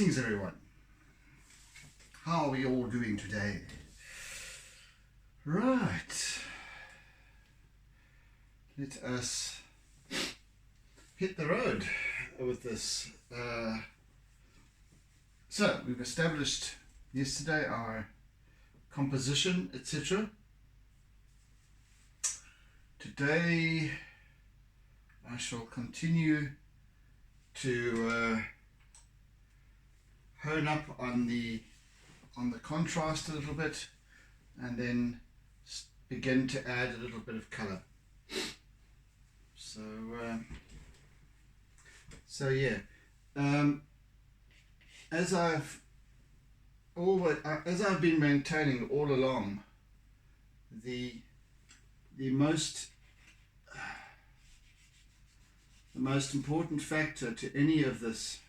Greetings everyone. How are we all doing today? Right. Let us hit the road with this. So we've established yesterday our composition, etc. Today I shall continue to hone up on the contrast a little bit, and then begin to add a little bit of color. So yeah, as I've been maintaining all along, the most important factor to any of this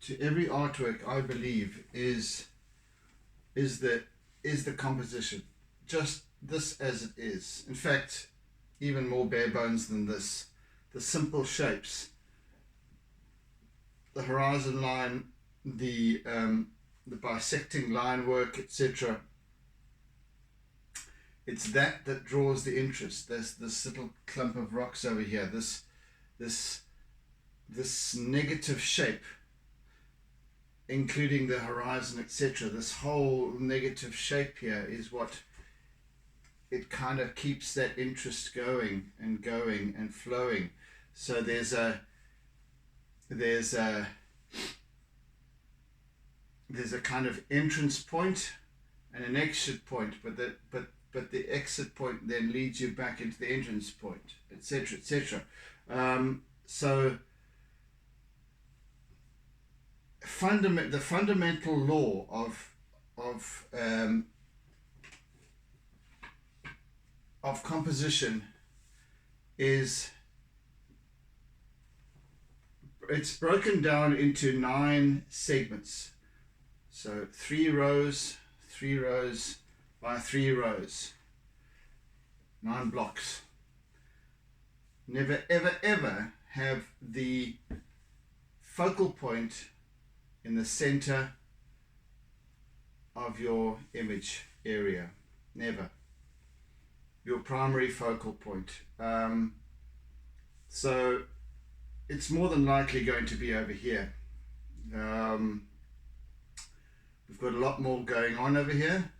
to every artwork, I believe, is the composition. Just this as it is. In fact, even more bare bones than this. The simple shapes, the horizon line, the bisecting line work, etc. It's that draws the interest. There's this little clump of rocks over here. This negative shape, including the horizon, etc. This whole negative shape here is what it kind of keeps that interest going and flowing. So there's a kind of entrance point and an exit point, but the exit point then leads you back into the entrance point, etc., etc. So the fundamental law of composition is, it's broken down into 9 segments. So 3 rows by 3 rows, 9 blocks. Never ever have the focal point in the center of your image area. Never. Your primary focal point. So it's more than likely going to be over here. We've got a lot more going on over here.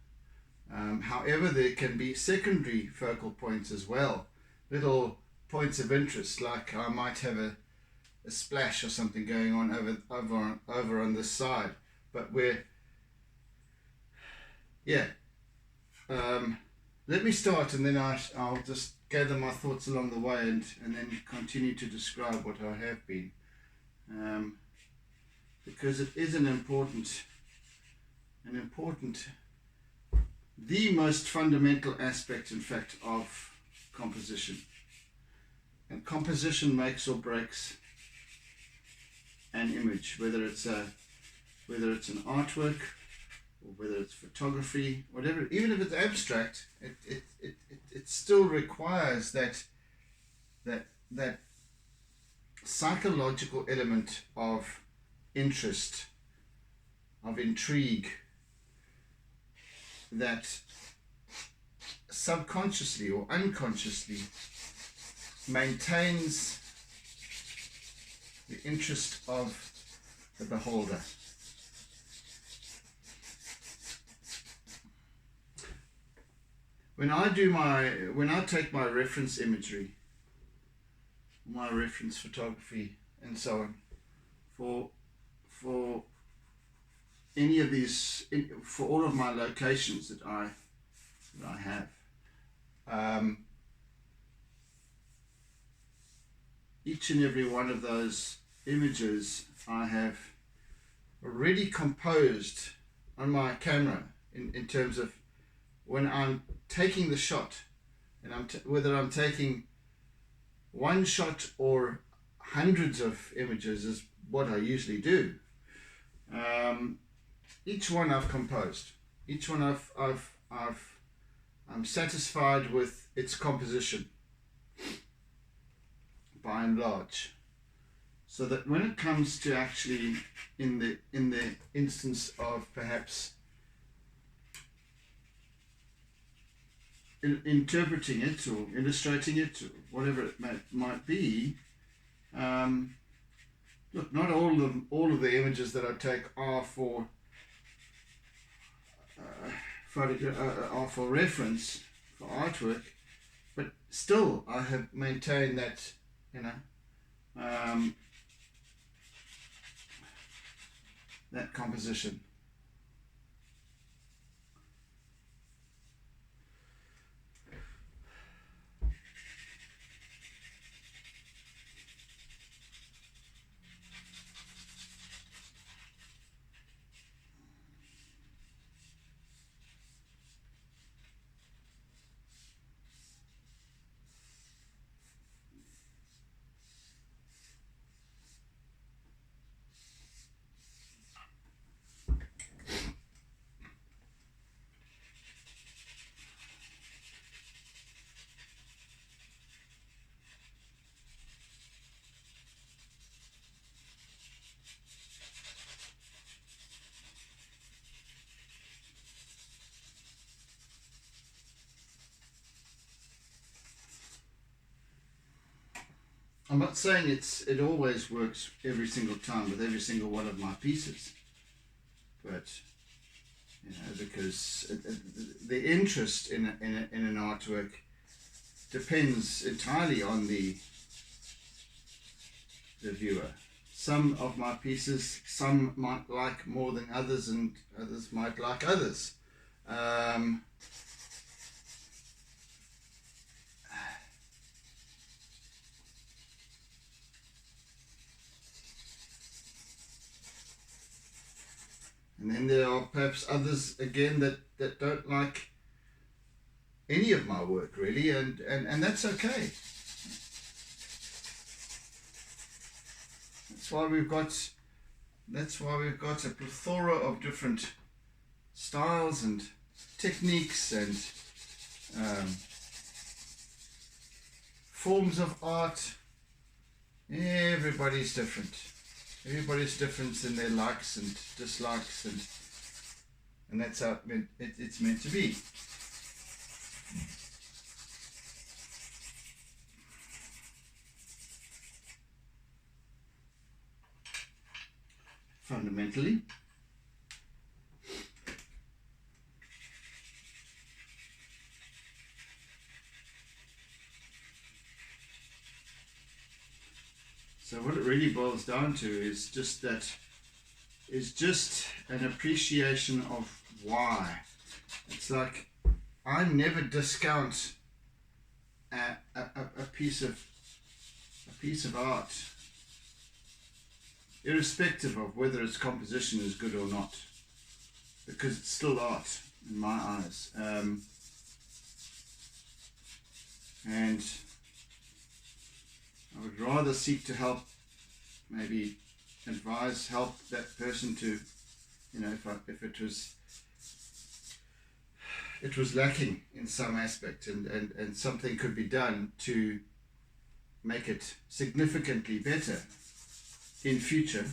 However, there can be secondary focal points as well, little points of interest, like I might have a splash or something going on over on this side. But let me start, and then I'll just gather my thoughts along the way, and then continue to describe what I have been, because it is the most fundamental aspect, in fact, of composition. And composition makes or breaks an image, whether it's an artwork or whether it's photography, whatever. Even if it's abstract, it still requires that psychological element of interest, of intrigue, that subconsciously or unconsciously maintains the interest of the beholder. When I take my reference imagery, my reference photography, and so on, for any of these, for all of my locations that I have, each and every one of those images I have already composed on my camera in terms of when I'm taking the shot, and whether I'm taking one shot or hundreds of images is what I usually do. Each one I've composed. Each one I'm satisfied with its composition. by and large. So that when it comes to actually in the instance of perhaps interpreting it or illustrating it or whatever it might be, look, not all of the images that I take are for are for reference, for artwork, but still I have maintained that, that composition. I'm not saying it always works every single time with every single one of my pieces, but because the interest in an artwork depends entirely on the viewer. Some of my pieces, some might like more than others, and others might like others. And then there are perhaps others again that don't like any of my work really, and that's okay. That's why we've got a plethora of different styles and techniques and forms of art. Everybody's different. Everybody's different in their likes and dislikes, and that's how it's meant to be. Fundamentally. So what it really boils down to is just an appreciation of why. It's like I never discount a piece of art, irrespective of whether its composition is good or not, because it's still art in my eyes. And I would rather seek to help, maybe advise, help that person to, if it was lacking in some aspect, and something could be done to make it significantly better in future.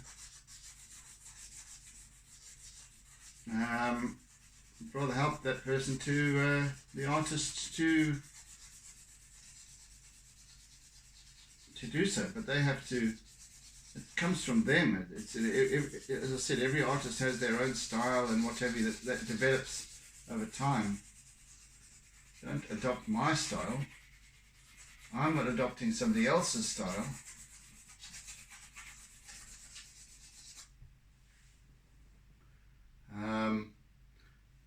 I'd rather help that person to, the artist to do so, but they have to. It comes from them. As I said, every artist has their own style and what have you that develops over time. Don't adopt my style. I'm not adopting somebody else's style.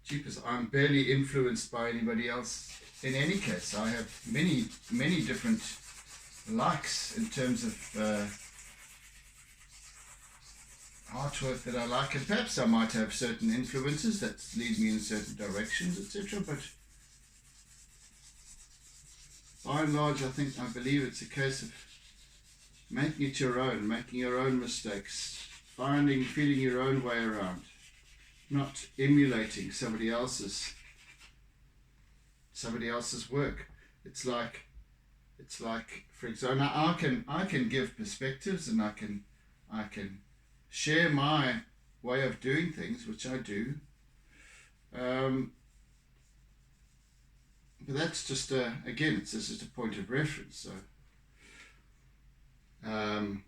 Jeepers, I'm barely influenced by anybody else. In any case, I have many different likes in terms of artwork that I like, and perhaps I might have certain influences that lead me in certain directions, etc. But by and large, I believe it's a case of making it your own, making your own mistakes, feeling your own way around, not emulating somebody else's work. It's like It's like, for example, I can give perspectives, and I can share my way of doing things, which I do. But that's just again, it's just a point of reference. So um,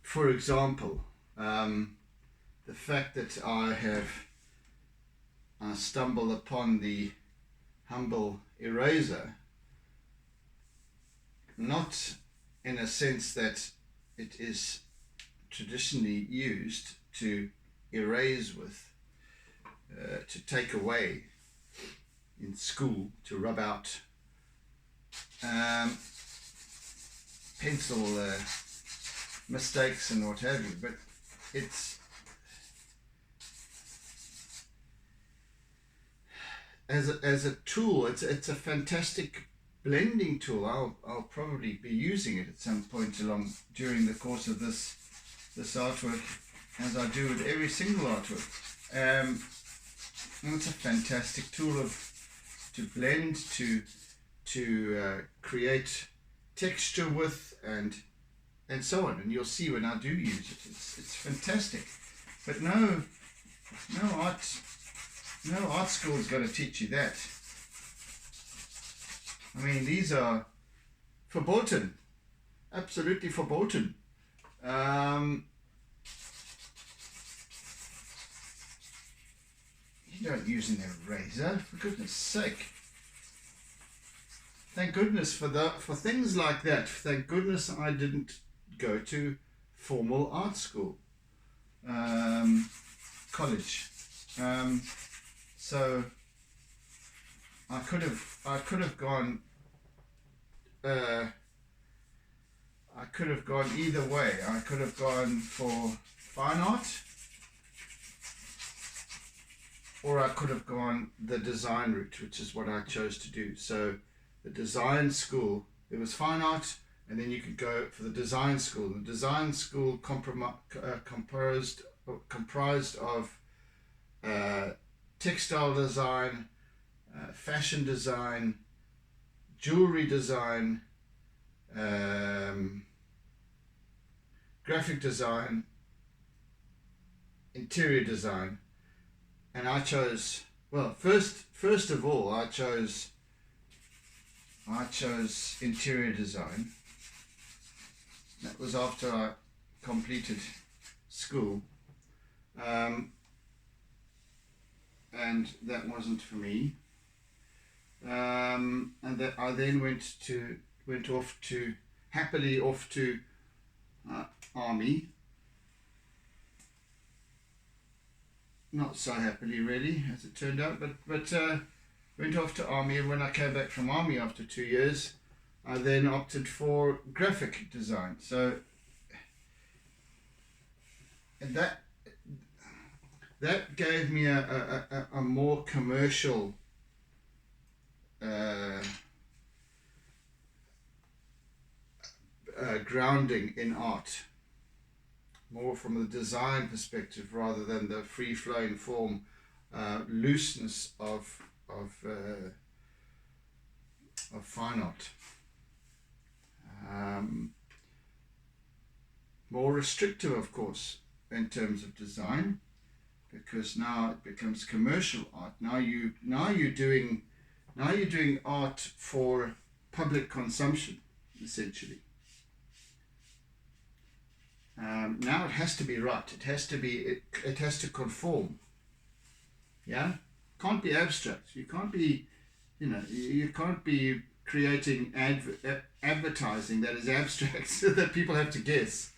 for example, the fact that I stumble upon the humble eraser, not in a sense that it is traditionally used to erase with, to take away in school, to rub out pencil mistakes and what have you, but it's as a tool. It's a fantastic blending tool. I'll probably be using it at some point along during the course of this artwork, as I do with every single artwork. And it's a fantastic tool to blend, to create texture with, and so on. And you'll see when I do use it, it's fantastic. But no art school is going to teach you that. I mean, these are verboten, absolutely verboten. You don't use an eraser, for goodness sake. Thank goodness for things like that. Thank goodness I didn't go to formal art school, college. So I could have gone. I could have gone either way. I could have gone for fine art, or I could have gone the design route, which is what I chose to do. So the design school, there was fine art, and then you could go for the design school. The design school comprised of textile design, fashion design, jewelry design, graphic design, interior design. And I chose, well, first of all, I chose interior design. That was after I completed school, and that wasn't for me. And that I then went off to army. Not so happily, really, as it turned out, but went off to army. And when I came back from army after 2 years, I then opted for graphic design. So, and that gave me a more commercial grounding in art, more from the design perspective rather than the free-flowing form, looseness of fine art. More restrictive, of course, in terms of design, because now it becomes commercial art. Now you're doing art for public consumption, essentially. Now it has to be right. It has to conform. Yeah, can't be abstract. You can't be, you can't be creating advertising that is abstract so that people have to guess,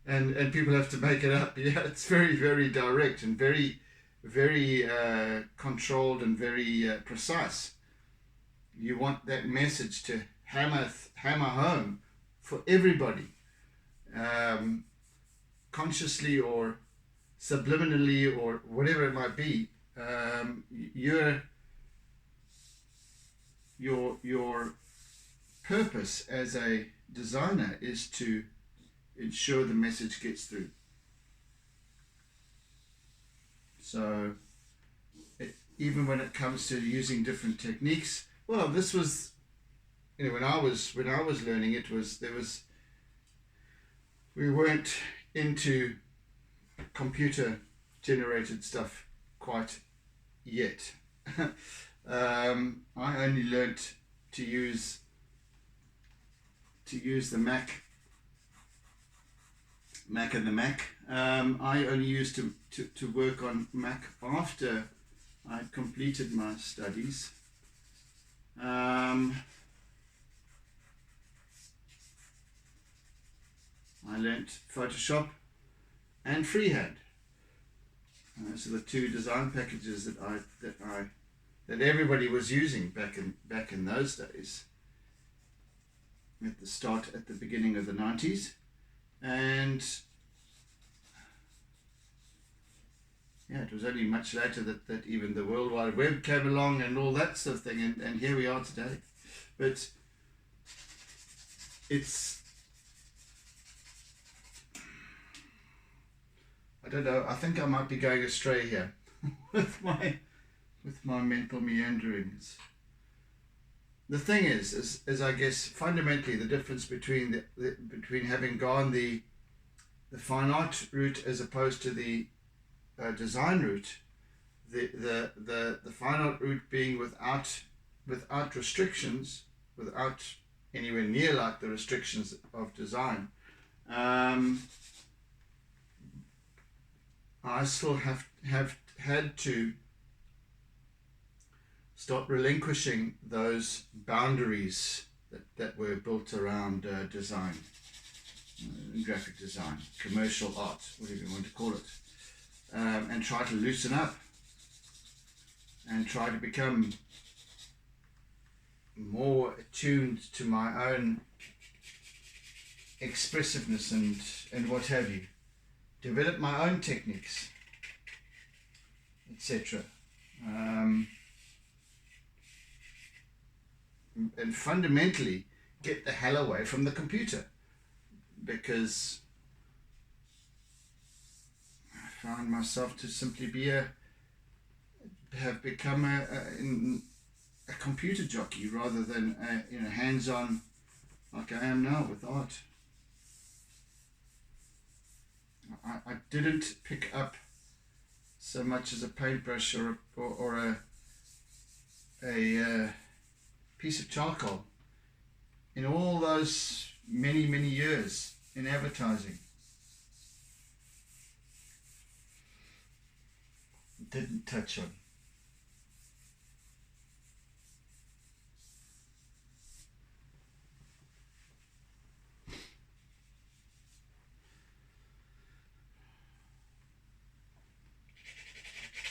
and people have to make it up. Yeah, it's very, very direct and very, very controlled and very precise. You want that message to hammer home for everybody, consciously or subliminally or whatever it might be, your purpose as a designer is to ensure the message gets through. So even when it comes to using different techniques, well, this was, when I was learning, we weren't into computer generated stuff quite yet. I only learnt to use the Mac and the Mac. I only used to work on Mac after I had completed my studies. I learnt Photoshop and freehand. So the two design packages that everybody was using back in those days. At the beginning of the 90s, and yeah, it was only much later that even the World Wide Web came along and all that sort of thing, and here we are today. But it's, I don't know, I think I might be going astray here with my mental meanderings. The thing is I guess fundamentally the difference between between having gone the fine art route as opposed to the design route, the fine art route being without restrictions, without anywhere near like the restrictions of design. I still have had to start relinquishing those boundaries that were built around design, graphic design, commercial art, whatever you want to call it, and try to loosen up and try to become more attuned to my own expressiveness and what have you, develop my own techniques, etc. And fundamentally get the hell away from the computer, because I found myself to simply have become a computer jockey rather than hands-on like I am now with art. I didn't pick up so much as a paintbrush or a piece of charcoal in all those many years in advertising. Didn't touch on.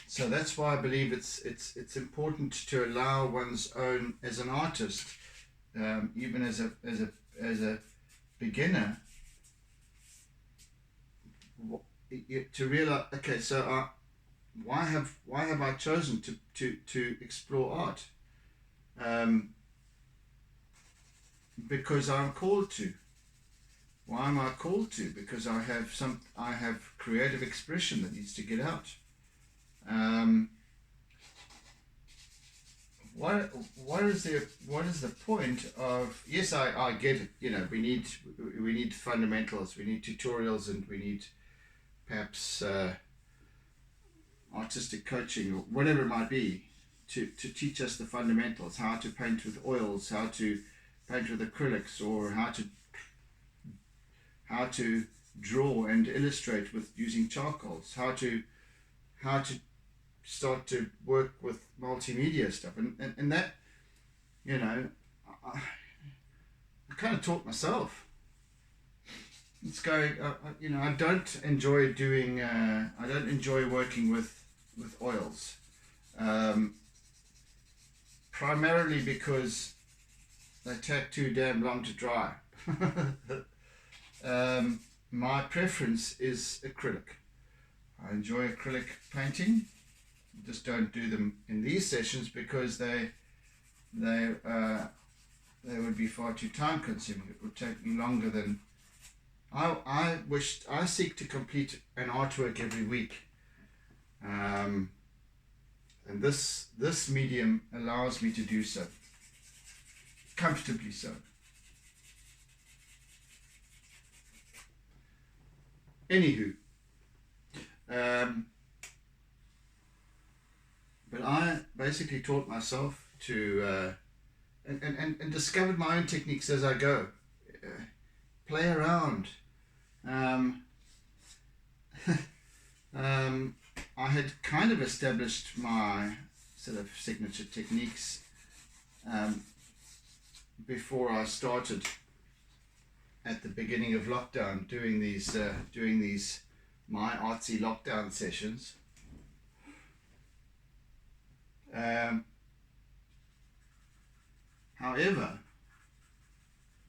So that's why I believe it's important to allow one's own, as an artist, even as a beginner, to realize, okay, so why have I chosen to explore art? Because I'm called to. Why am I called to? Because I have creative expression that needs to get out. What is the point of, yes, I get it, we need fundamentals, we need tutorials, and we need perhaps artistic coaching or whatever it might be to teach us the fundamentals, how to paint with oils, how to paint with acrylics, or how to draw and illustrate with using charcoals, how to start to work with multimedia stuff, and that, I kind of taught myself. It's going, I don't enjoy doing, I don't enjoy working with oils, primarily because they take too damn long to dry. My preference is acrylic. I enjoy acrylic painting. Just don't do them in these sessions because they would be far too time consuming. It would take me longer than I seek to complete an artwork every week, and this medium allows me to do so, comfortably so. Anywho, but I basically taught myself to and discovered my own techniques as I go. Play around. I had kind of established my sort of signature techniques before I started at the beginning of lockdown doing these my artsy lockdown sessions. However,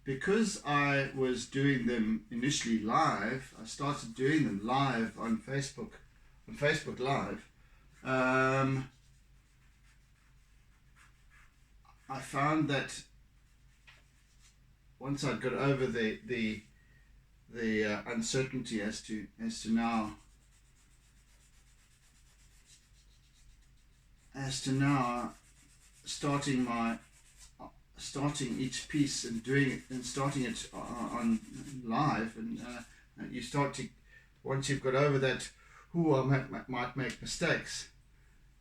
because I was doing them initially live, I started doing them live on Facebook Live. I found that once I'd got over the uncertainty as to now starting each piece and doing it and starting it on live, and you start to, once you've got over that, I might make mistakes.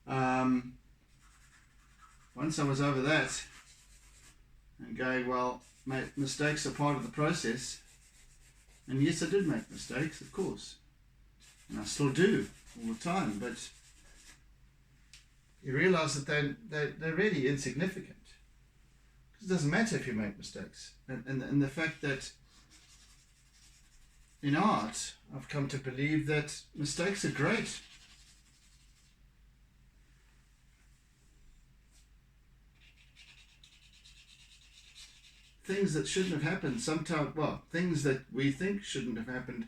Once I was over that and going, well, mistakes are part of the process, and yes, I did make mistakes, of course, and I still do all the time, but you realize that they're really insignificant. It doesn't matter if you make mistakes, and the fact that in art I've come to believe that mistakes are great. Things that shouldn't have happened sometimes, well, things that we think shouldn't have happened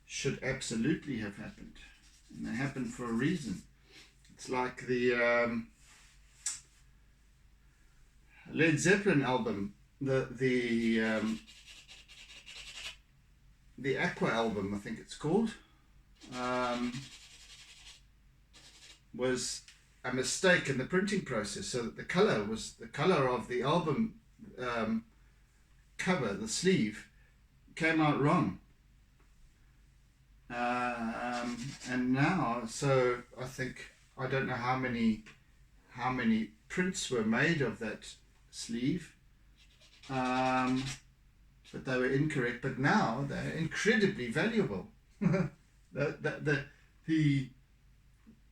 should absolutely have happened, and they happen for a reason. It's like the Led Zeppelin album, the Aqua album, I think it's called, was a mistake in the printing process, so that the color of the album cover, the sleeve, came out wrong. And now, so I think, I don't know how many prints were made of that sleeve, but they were incorrect. But now they're incredibly valuable. the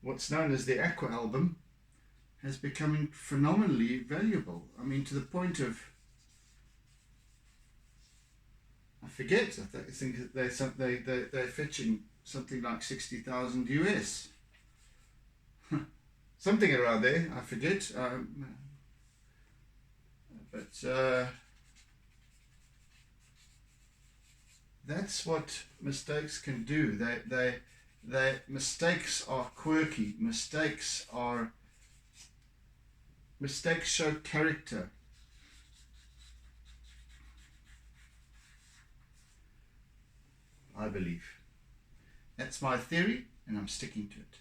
what's known as the Aqua album has become phenomenally valuable. I mean, to the point of, I forget, I think they're fetching something like 60,000 US. Something around there, I forget. But that's what mistakes can do. Mistakes are quirky. Mistakes show character. I believe. That's my theory, and I'm sticking to it.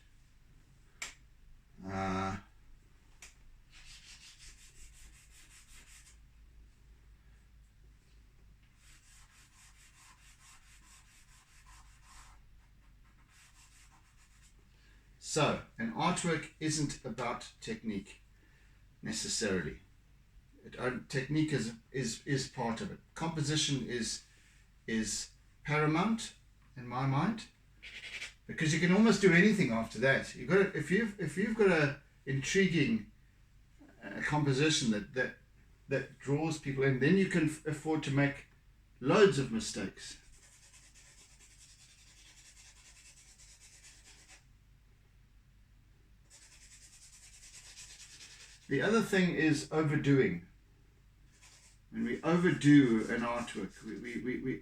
So, an artwork isn't about technique necessarily. Technique is part of it. Composition is paramount in my mind, because you can almost do anything after that. If you've got a intriguing composition that draws people in, then you can afford to make loads of mistakes. The other thing is overdoing. When we overdo an artwork, we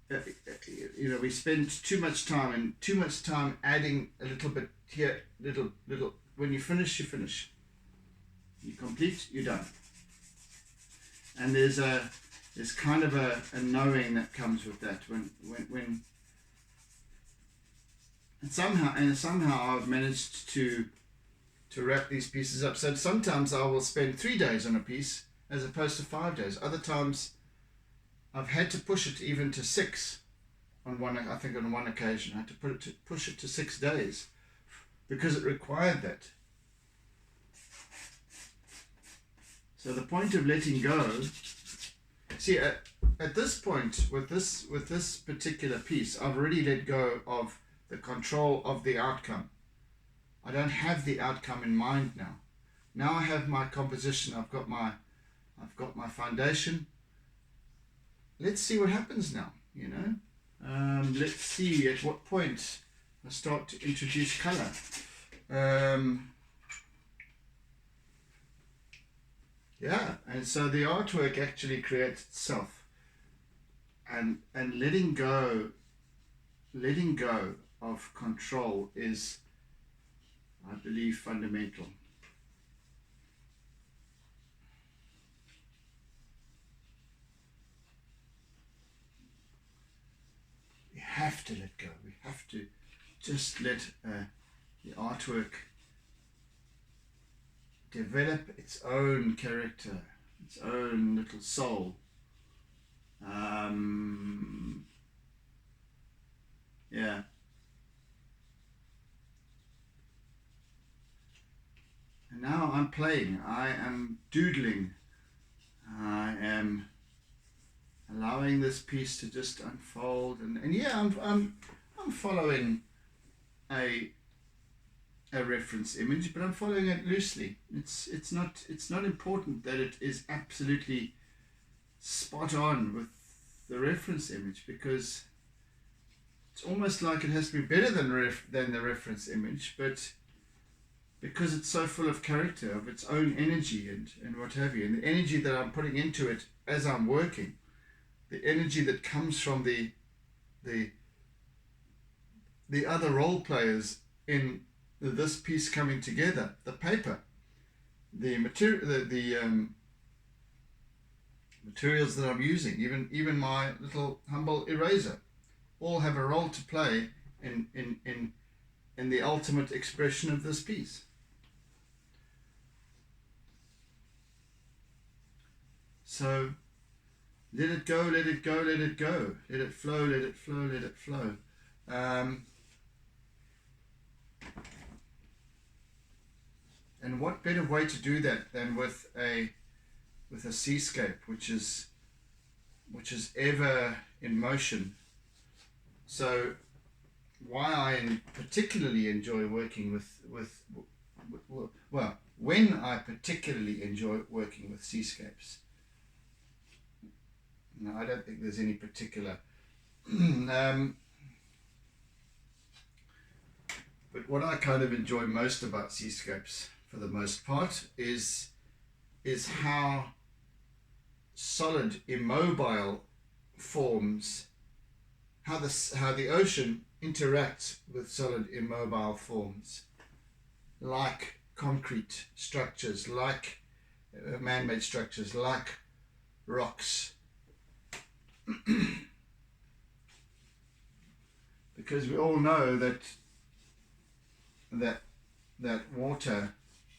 you know, we spend too much time adding a little bit here, little. When you finish, you finish. You complete, you're done. And there's kind of a knowing that comes with that when and somehow I've managed to wrap these pieces up. So sometimes I will spend 3 days on a piece as opposed to 5 days. Other times I've had to push it even to 6 on one occasion. I had to push it to 6 days because it required that. So the point of letting go, see, at this point with this particular piece, I've already let go of the control of the outcome. I don't have the outcome in mind now. Now I have my composition. I've got my foundation. Let's see what happens now. You know, let's see at what point I start to introduce color. Yeah, and so the artwork actually creates itself, and letting go of control is, I believe, fundamental. We have to let go. We have to just let the artwork develop its own character, its own little soul. Yeah. And now I'm playing. I am doodling. I am allowing this piece to just unfold, and yeah, I'm following a reference image, but I'm following it loosely. It's not important that it is absolutely spot on with the reference image, because it's almost like it has to be better than the reference image, but because it's so full of character, of its own energy and what have you, and the energy that I'm putting into it as I'm working, the energy that comes from the other role players in this piece coming together, the paper, the material, the materials that I'm using, even my little humble eraser, all have a role to play in the ultimate expression of this piece. So let it go, let it go, let it go, let it flow, let it flow, let it flow. And what better way to do that than with a seascape, which is ever in motion. So why I particularly enjoy working with when I particularly enjoy working with seascapes. No, I don't think there's any particular but what I kind of enjoy most about seascapes, for the most part, is how solid, immobile forms, how the ocean interacts with solid, immobile forms, like concrete structures, like man-made structures, like rocks. Because we all know that water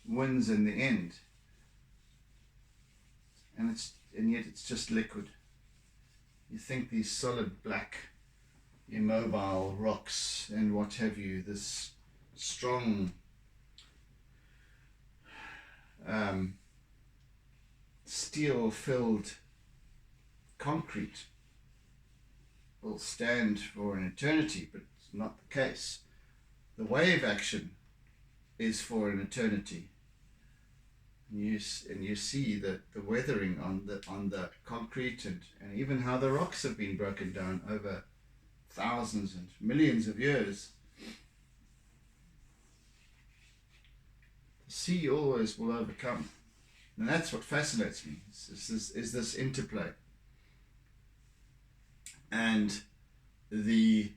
wins in the end, and yet it's just liquid. You think these solid black immobile rocks and what have you, this strong steel filled concrete will stand for an eternity, but it's not the case. The wave action is for an eternity. And you see the weathering on the concrete and even how the rocks have been broken down over thousands and millions of years. The sea always will overcome. And that's what fascinates me, is this interplay. And the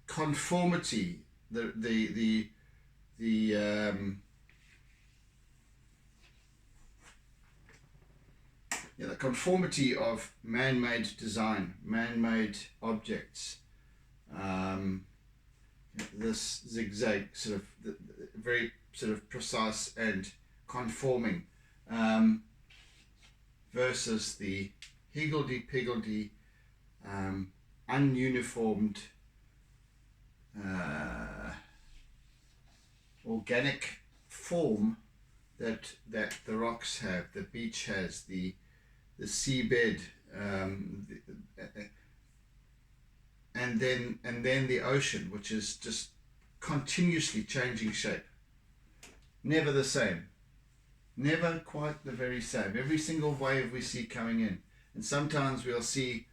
conformity, the conformity of man-made design, man-made objects. This zigzag sort of very sort of precise and conforming, versus the higgledy-piggledy, ununiformed, organic form that the rocks have, the beach has, the seabed, and then the ocean, which is just continuously changing shape. Never the same. Never quite the very same. Every single wave we see coming in. And sometimes we'll see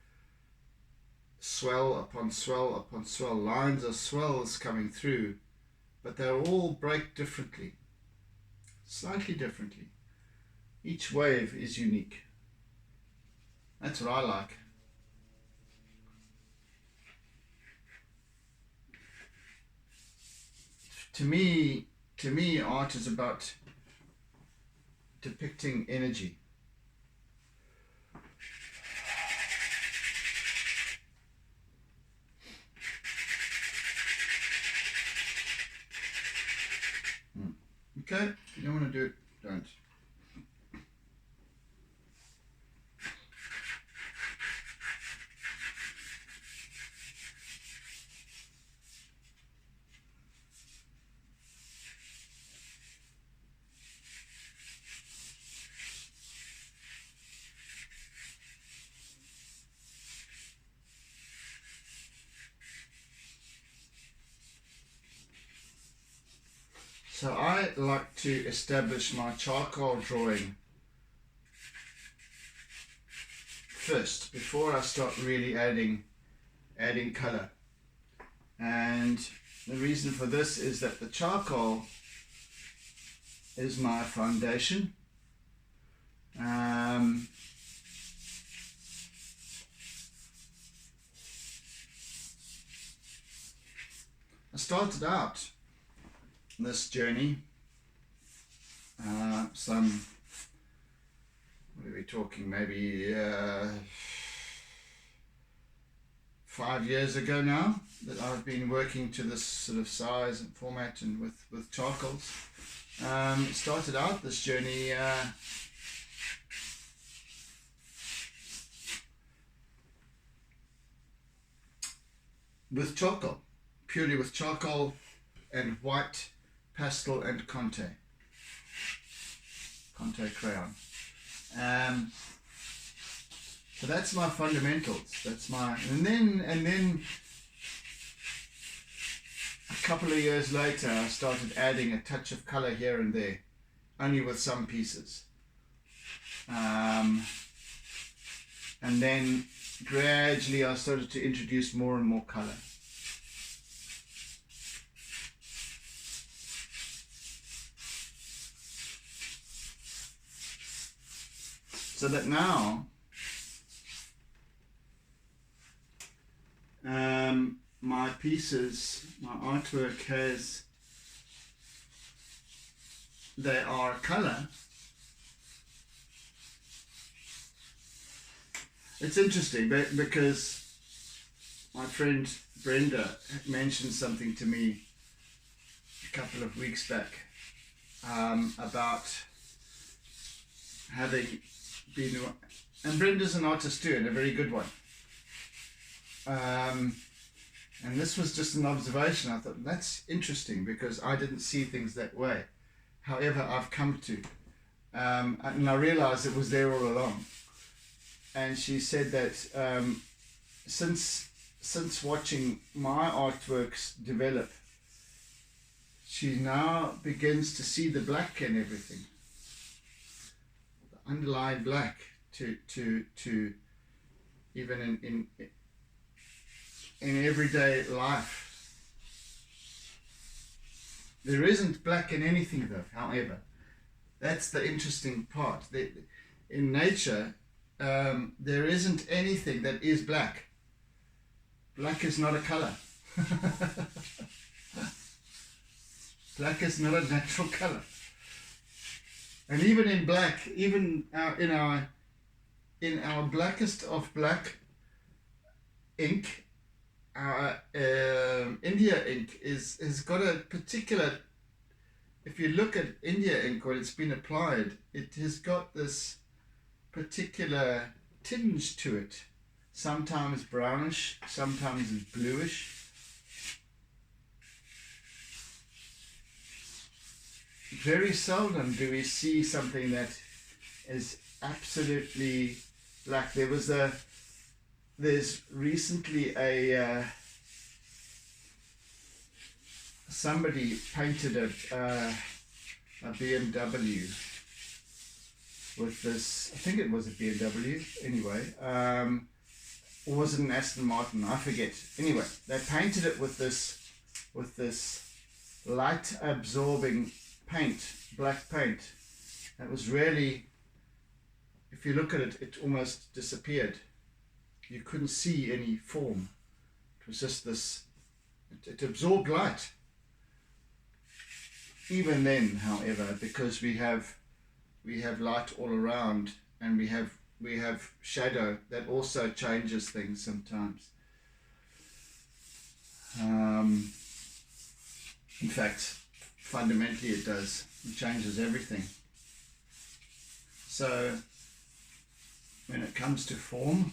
swell upon swell upon swell, lines of swells coming through, but they'll all break differently, slightly differently. Each wave is unique. That's what I like. To me, art is about depicting energy. Okay, you don't want to do it, don't. So I like to establish my charcoal drawing first before I start really adding color. And the reason for this is that the charcoal is my foundation. I started out this journey some, what are we talking, maybe 5 years ago now, that I've been working to this sort of size and format and with charcoals. Started out this journey with charcoal, purely with charcoal and white pastel and conté crayon. So that's my fundamentals. That's my, and then a couple of years later I started adding a touch of color here and there, only with some pieces. And then gradually I started to introduce more and more color. So that now my pieces, my artwork they are color. It's interesting because my friend Brenda mentioned something to me a couple of weeks back about having been, and Brenda's an artist too, and a very good one. And this was just an observation. I thought, that's interesting because I didn't see things that way. However, I've come to. And I realized it was there all along. And she said that since watching my artworks develop, she now begins to see the black in everything. The underlying black to even in everyday life. There isn't black in anything though, however. That's the interesting part. In nature, there isn't anything that is black. Black is not a color. Black is not a natural color. And even in black, even in our blackest of black ink, our India ink has got a particular. If you look at India ink when it's been applied, it has got this particular tinge to it. Sometimes brownish, sometimes it's bluish. Very seldom do we see something that is absolutely black. There's recently somebody painted a BMW with this, I think it was a BMW anyway, or was it an Aston Martin? I forget. Anyway, they painted it with this light absorbing paint, black paint. It was really, if you look at it, it almost disappeared. You couldn't see any form. It was just this, it absorbed light. Even then, however, because we have light all around, and we have shadow that also changes things sometimes. In fact, fundamentally it does. It changes everything. So when it comes to form,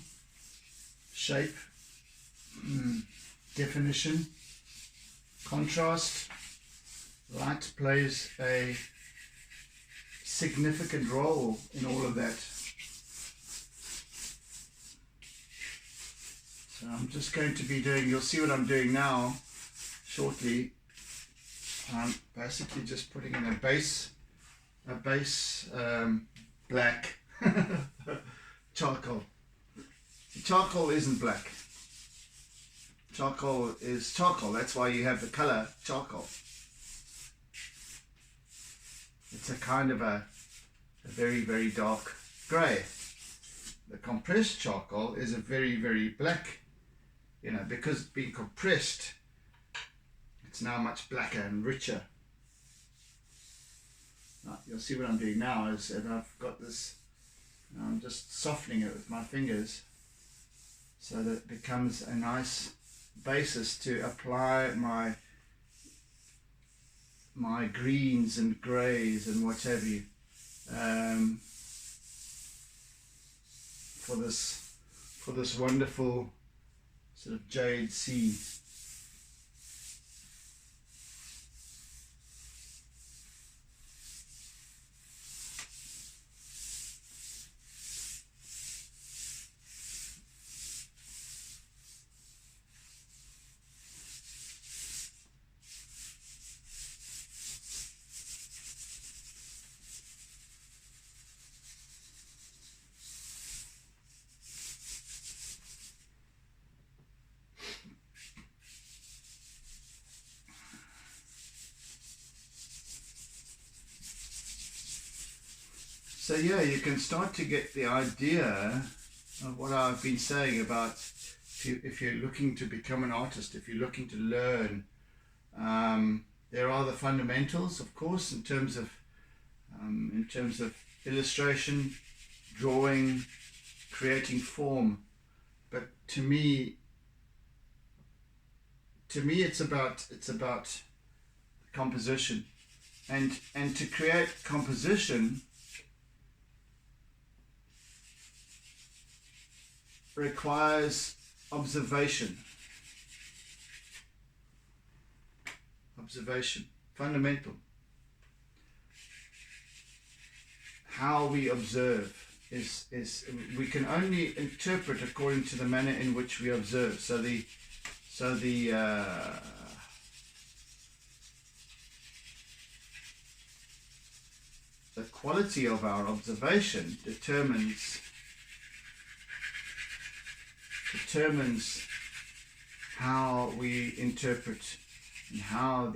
shape, definition, contrast, light plays a significant role in all of that. So I'm just going to be doing, you'll see what I'm doing now shortly. I'm basically just putting in a base black charcoal. Charcoal isn't black. Charcoal is charcoal. That's why you have the color charcoal. It's a kind of a very, very dark grey. The compressed charcoal is a very, very black, because being compressed, it's now much blacker and richer. You'll see what I'm doing now is that I've got this, I'm just softening it with my fingers so that it becomes a nice basis to apply my greens and greys and what have you, for this wonderful sort of jade sea. So yeah, you can start to get the idea of what I've been saying about if you're looking to become an artist, if you're looking to learn. There are the fundamentals, of course, in terms of illustration, drawing, creating form. But to me, it's about composition, and to create composition requires observation, fundamental. How we observe is we can only interpret according to the manner in which we observe. So the quality of our observation determines how we interpret and how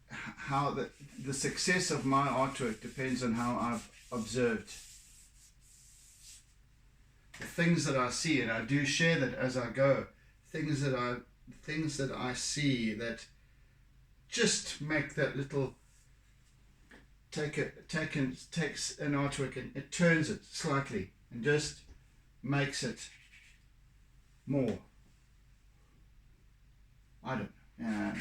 how the success of my artwork depends on how I've observed the things that I see, and I do share that as I go. Things that I see that just make that little takes an artwork and it turns it slightly and just makes it more. I don't know.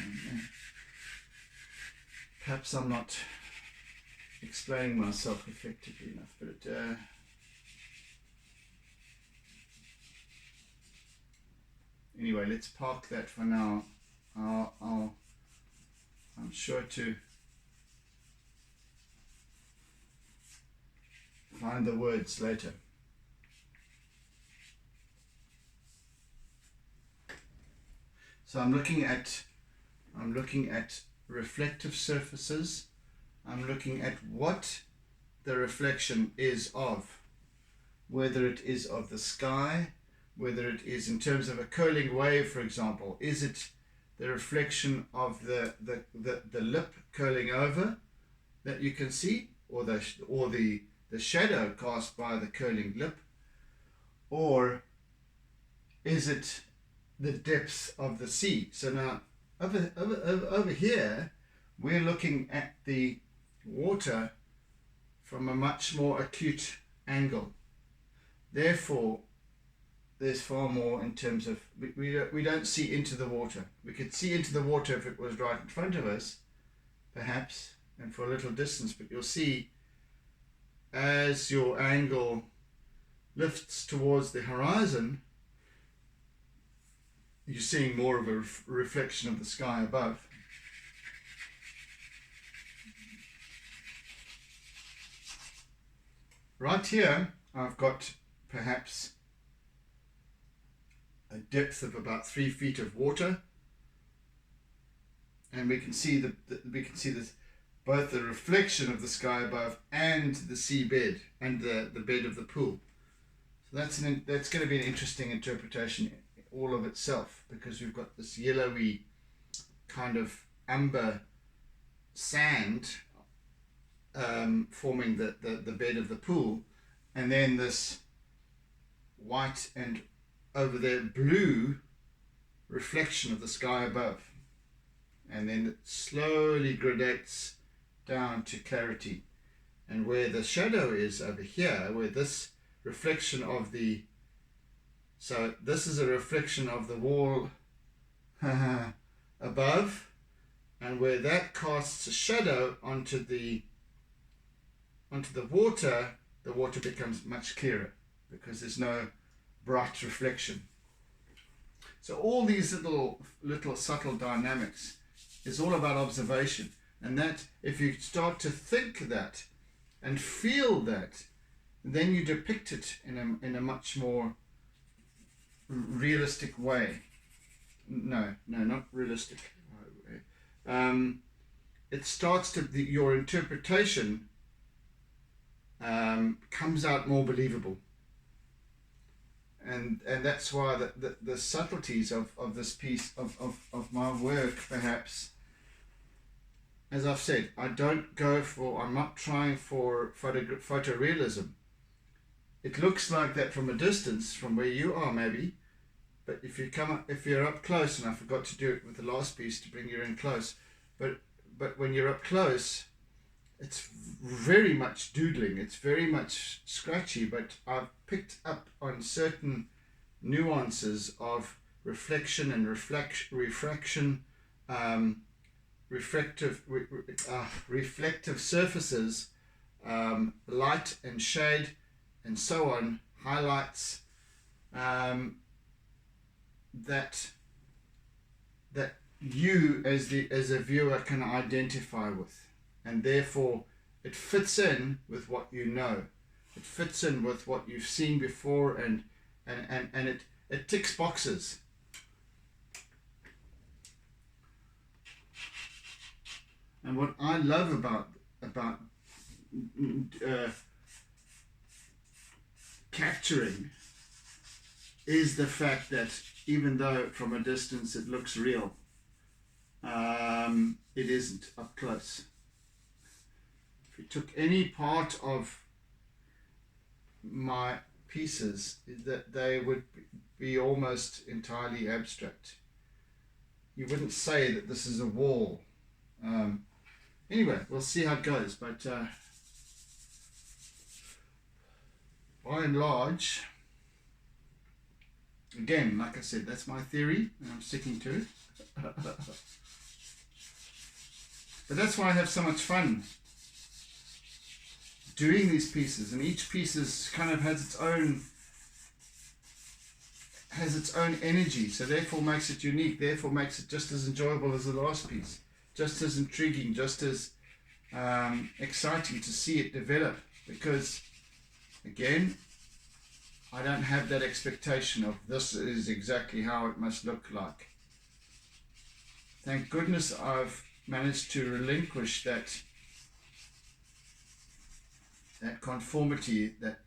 Perhaps I'm not explaining myself effectively enough, but anyway, let's park that for now. I'm sure to find the words later. So I'm looking at reflective surfaces. I'm looking at what the reflection is of, whether it is of the sky, whether it is in terms of a curling wave, for example. Is it the reflection of the lip curling over that you can see, or the shadow cast by the curling lip, or is it the depths of the sea? So now over here we're looking at the water from a much more acute angle. Therefore there's far more in terms of we don't see into the water. We could see into the water if it was right in front of us, perhaps, and for a little distance, but you'll see as your angle lifts towards the horizon, you're seeing more of a reflection of the sky above. Right here, I've got perhaps a depth of about 3 feet of water, and we can see this, both the reflection of the sky above and the seabed and the bed of the pool. So that's going to be an interesting interpretation all of itself, because we've got this yellowy kind of amber sand forming the bed of the pool, and then this white and over there blue reflection of the sky above, and then it slowly gradates down to clarity. And where the shadow is over here, where this reflection of so this is a reflection of the wall above, and where that casts a shadow onto the water becomes much clearer because there's no bright reflection. So all these little subtle dynamics is all about observation, and that if you start to think that and feel that, then you depict it in a much more realistic way. No, not realistic. It starts to your interpretation comes out more believable, and that's why the subtleties of this piece of my work, perhaps, as I've said, I'm not trying for photorealism. It looks like that from a distance, from where you are maybe, but if you're up close, and I forgot to do it with the last piece to bring you in close, but when you're up close, it's very much doodling, it's very much scratchy, but I've picked up on certain nuances of reflection and refraction, reflective surfaces, light and shade, and so on, highlights, that you as a viewer can identify with, and therefore it fits in with what you know. It fits in with what you've seen before, and it ticks boxes. And what I love about capturing is the fact that even though from a distance it looks real, It isn't up close. If you took any part of my pieces, that they would be almost entirely abstract. You wouldn't say that this is a wall. Anyway, we'll see how it goes, but by and large, again, like I said, that's my theory and I'm sticking to it. But that's why I have so much fun doing these pieces, and each piece is kind of has its own energy, so therefore makes it unique, therefore makes it just as enjoyable as the last piece, just as intriguing, just as exciting to see it develop, because again, I don't have that expectation of this is exactly how it must look like. Thank goodness I've managed to relinquish that conformity that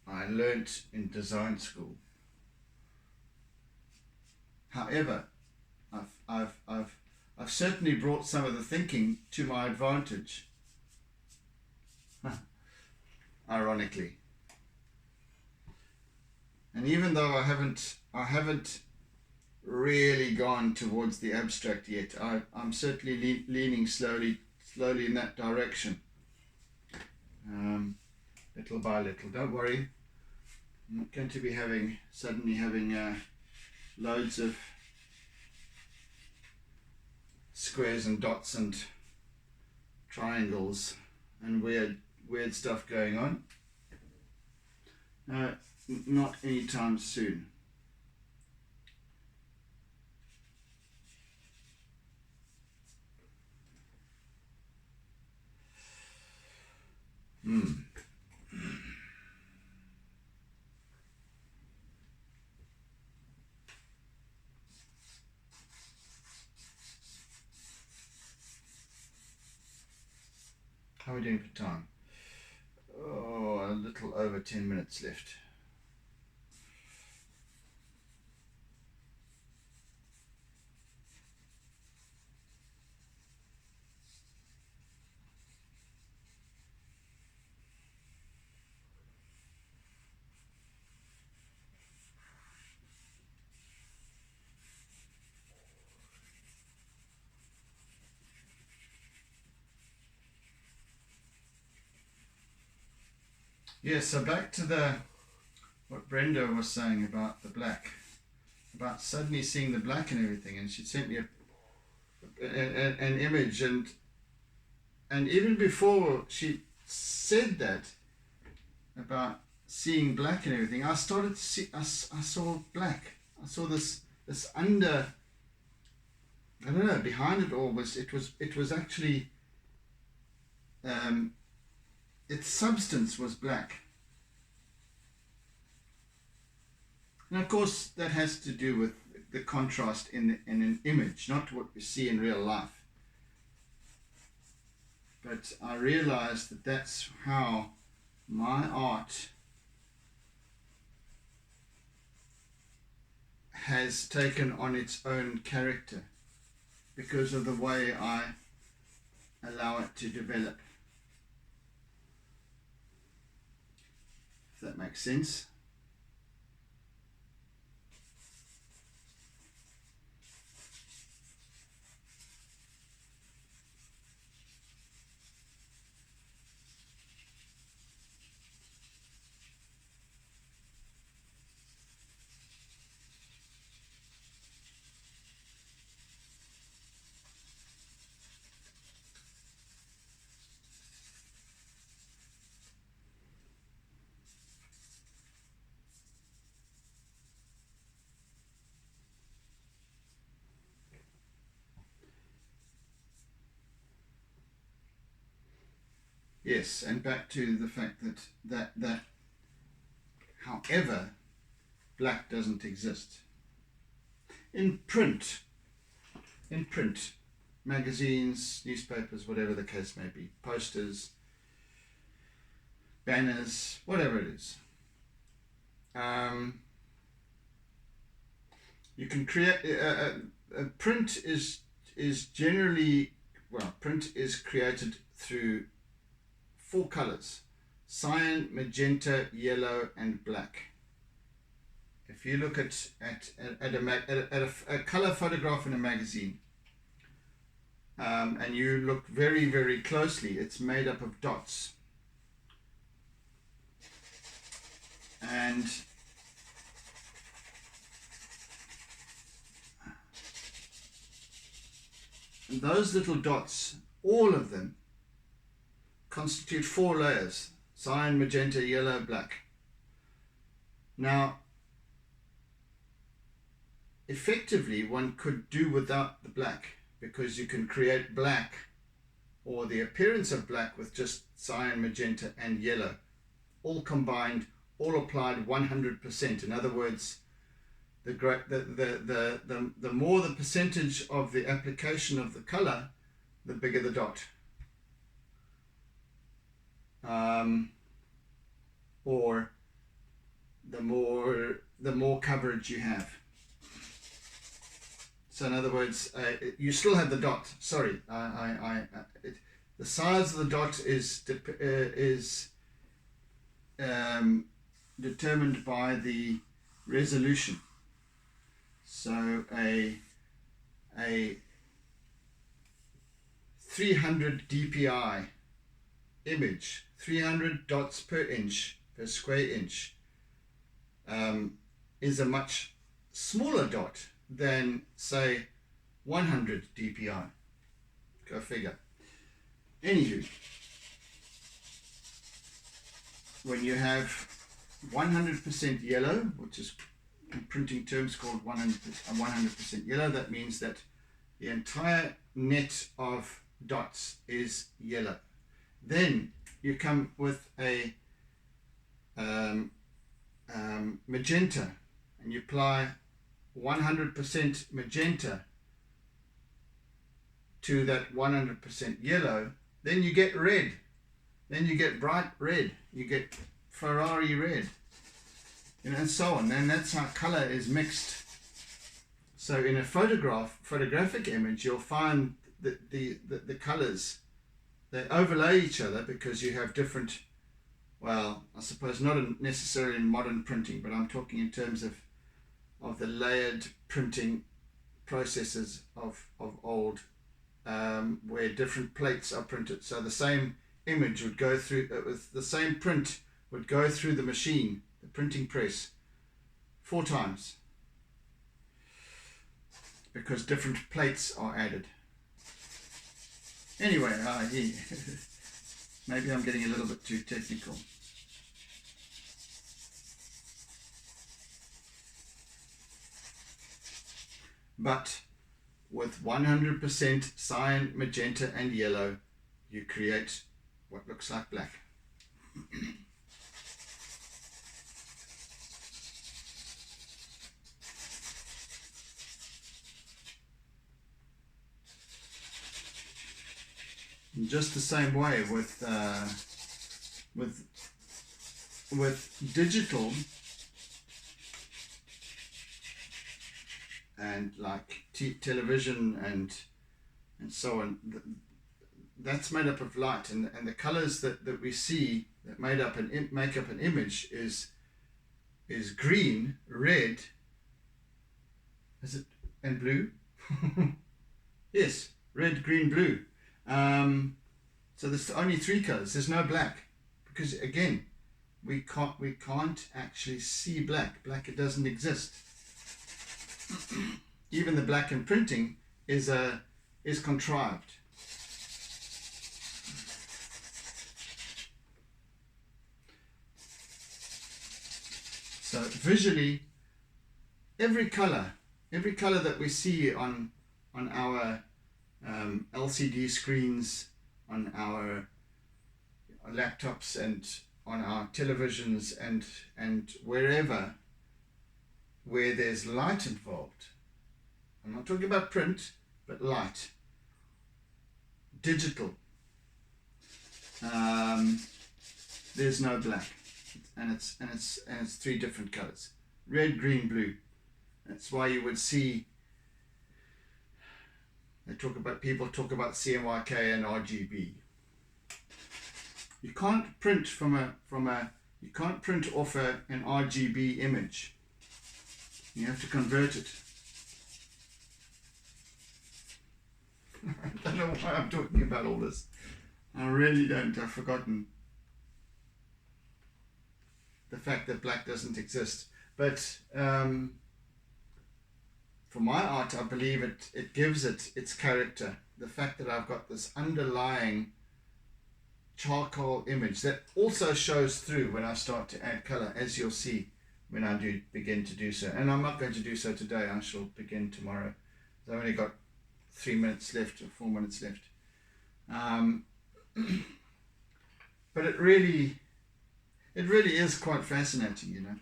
I learnt in design school. However, I've certainly brought some of the thinking to my advantage. Ironically, and even though I haven't really gone towards the abstract yet, I'm certainly leaning slowly in that direction, little by little. Don't worry, I'm not going to be suddenly having loads of squares and dots and triangles and weird stuff going on. Not anytime soon. How are we doing for time? Oh, a little over 10 minutes left. Yes, so back to what Brenda was saying about the black, about suddenly seeing the black and everything, and she sent me an image, and even before she said that about seeing black and everything, I started to see, I saw black. I saw this under, I don't know, behind it all was actually its substance was black. And of course that has to do with the contrast in an image, not what we see in real life. But I realized that that's how my art has taken on its own character, because of the way I allow it to develop. If that makes sense. Yes, and back to the fact that however, black doesn't exist. In print, magazines, newspapers, whatever the case may be, posters, banners, whatever it is. You can create a print is generally, well, print is created through 4 colors: cyan, magenta, yellow, and black. If you look at a color photograph in a magazine, and you look very, very closely, it's made up of dots. And those little dots, all of them, constitute 4 layers: cyan, magenta, yellow, black. Now, effectively, one could do without the black, because you can create black, or the appearance of black, with just cyan, magenta, and yellow, all combined, all applied 100%. In other words, the more the percentage of the application of the color, the bigger the dot. Or the more coverage you have. So in other words, you still have the dot. Sorry, the size of the dot is determined by the resolution. So a 300 dpi image, 300 dots per inch, per square inch, is a much smaller dot than, say, 100 dpi. Go figure. Anywho, when you have 100% yellow, which is in printing terms called 100% yellow, that means that the entire net of dots is yellow. Then you come with a magenta, and you apply 100% magenta to that 100% yellow. Then you get red. Then you get bright red. You get Ferrari red, and so on. And that's how color is mixed. So in a photographic image, you'll find that the colors, they overlay each other, because you have different, well, I suppose not necessarily in modern printing, but I'm talking in terms of the layered printing processes of old, where different plates are printed. So the same image would go through, with the same print would go through the machine, the printing press, 4 times, because different plates are added. Anyway, maybe I'm getting a little bit too technical. But with 100% cyan, magenta, and yellow, you create what looks like black. In just the same way with digital and like television and so on, that's made up of light, and the colors that we see that make up an image is green, red, is it, and blue? Yes, red, green, blue. So there's only 3 colors. There's no black, because again, we can't actually see black. Black, it doesn't exist. Even the black in printing is contrived. So visually, every color that we see on our LCD screens, on our laptops, and on our televisions, and wherever where there's light involved. I'm not talking about print, but light. Digital. There's no black, and it's 3 different colors: red, green, blue. That's why you would see people talk about CMYK and RGB. You can't print you can't print off an RGB image. You have to convert it. I don't know why I'm talking about all this. I really don't. I've forgotten the fact that black doesn't exist. But for my art, I believe it gives it its character. The fact that I've got this underlying charcoal image that also shows through when I start to add color, as you'll see when I do begin to do so. And I'm not going to do so today. I shall begin tomorrow. I've only got 3 minutes left or 4 minutes left. But it really is quite fascinating, you know.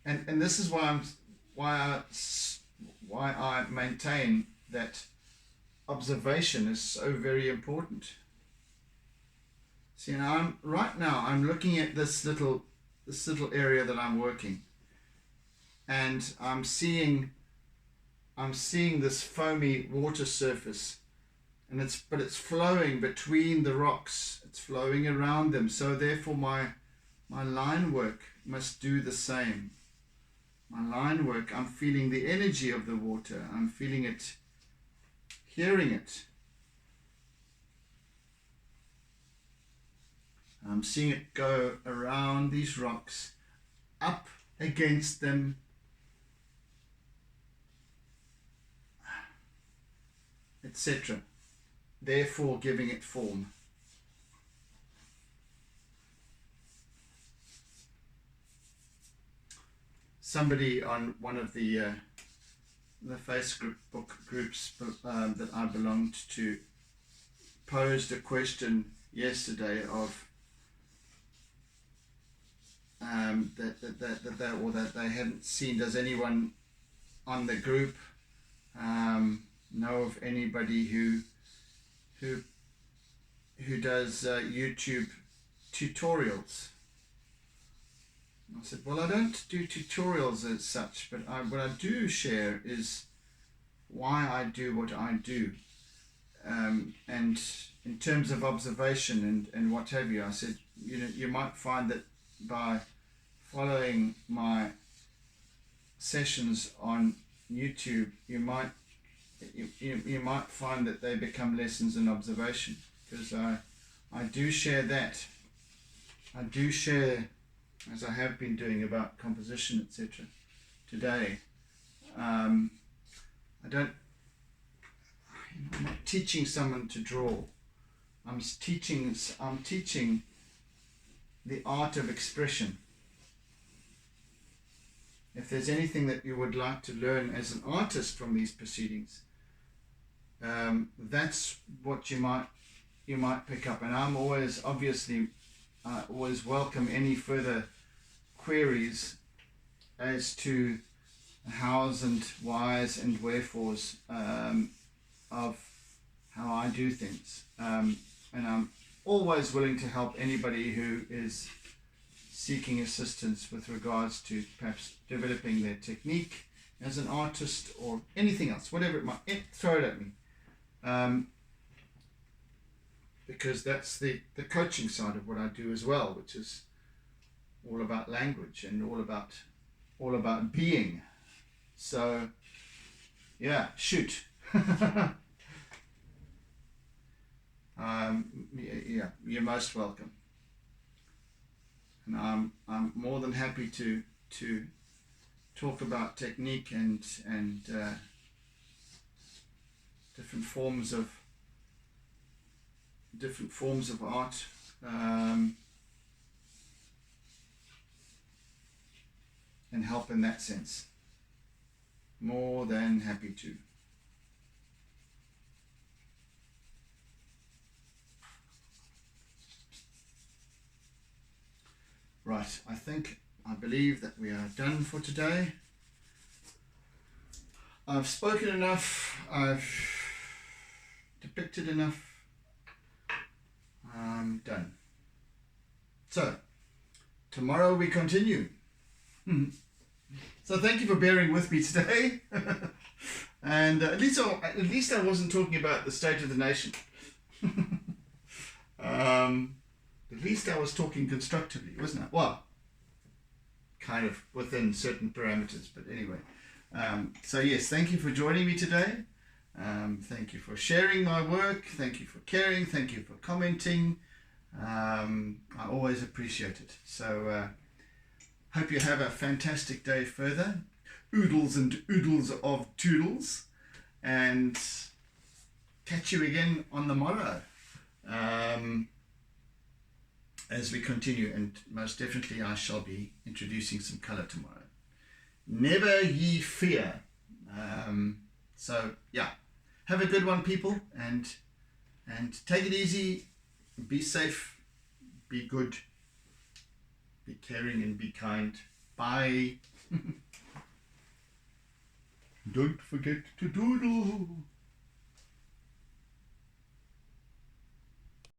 And this is why I maintain that observation is so very important. See, now I'm looking at this little area that I'm working, and I'm seeing this foamy water surface, and it's flowing between the rocks. It's flowing around them. So therefore my line work must do the same. My line work, I'm feeling the energy of the water. I'm feeling it, hearing it. I'm seeing it go around these rocks, up against them, etc. Therefore giving it form. Somebody on one of the Facebook groups that I belonged to posed a question yesterday of that they hadn't seen. Does anyone on the group know of anybody who does YouTube tutorials? I said, well, I don't do tutorials as such, but what I do share is why I do what I do. And in terms of observation and what have you, I said, you know, you might find that by following my sessions on YouTube, you might find that they become lessons in observation, because I do share that. I do share, as I have been doing, about composition, etc. today. I'm not teaching someone to draw. I'm teaching the art of expression. If there's anything that you would like to learn as an artist from these proceedings, that's what you might pick up. And I'm always, obviously, always welcome any further queries as to hows and whys and wherefores of how I do things. And I'm always willing to help anybody who is seeking assistance with regards to perhaps developing their technique as an artist or anything else, whatever it might, throw it at me. Because that's the coaching side of what I do as well, which is all about language and all about being. So yeah, shoot. Yeah, you're most welcome, and I'm more than happy to talk about technique and different forms of art, and help in that sense. More than happy to. Right, I believe that we are done for today. I've spoken enough, I've depicted enough, I'm done. So, tomorrow we continue. So thank you for bearing with me today. And at least I wasn't talking about the state of the nation. At least I was talking constructively, wasn't I? Well, kind of within certain parameters, but anyway. So yes, thank you for joining me today. Thank you for sharing my work. Thank you for caring. Thank you for commenting. I always appreciate it. So hope you have a fantastic day further. Oodles and oodles of toodles. And catch you again on the morrow. As we continue, and most definitely I shall be introducing some colour tomorrow. Never ye fear. So yeah, have a good one, people, and take it easy, be safe, be good, be caring, and be kind. Bye. Don't forget to doodle.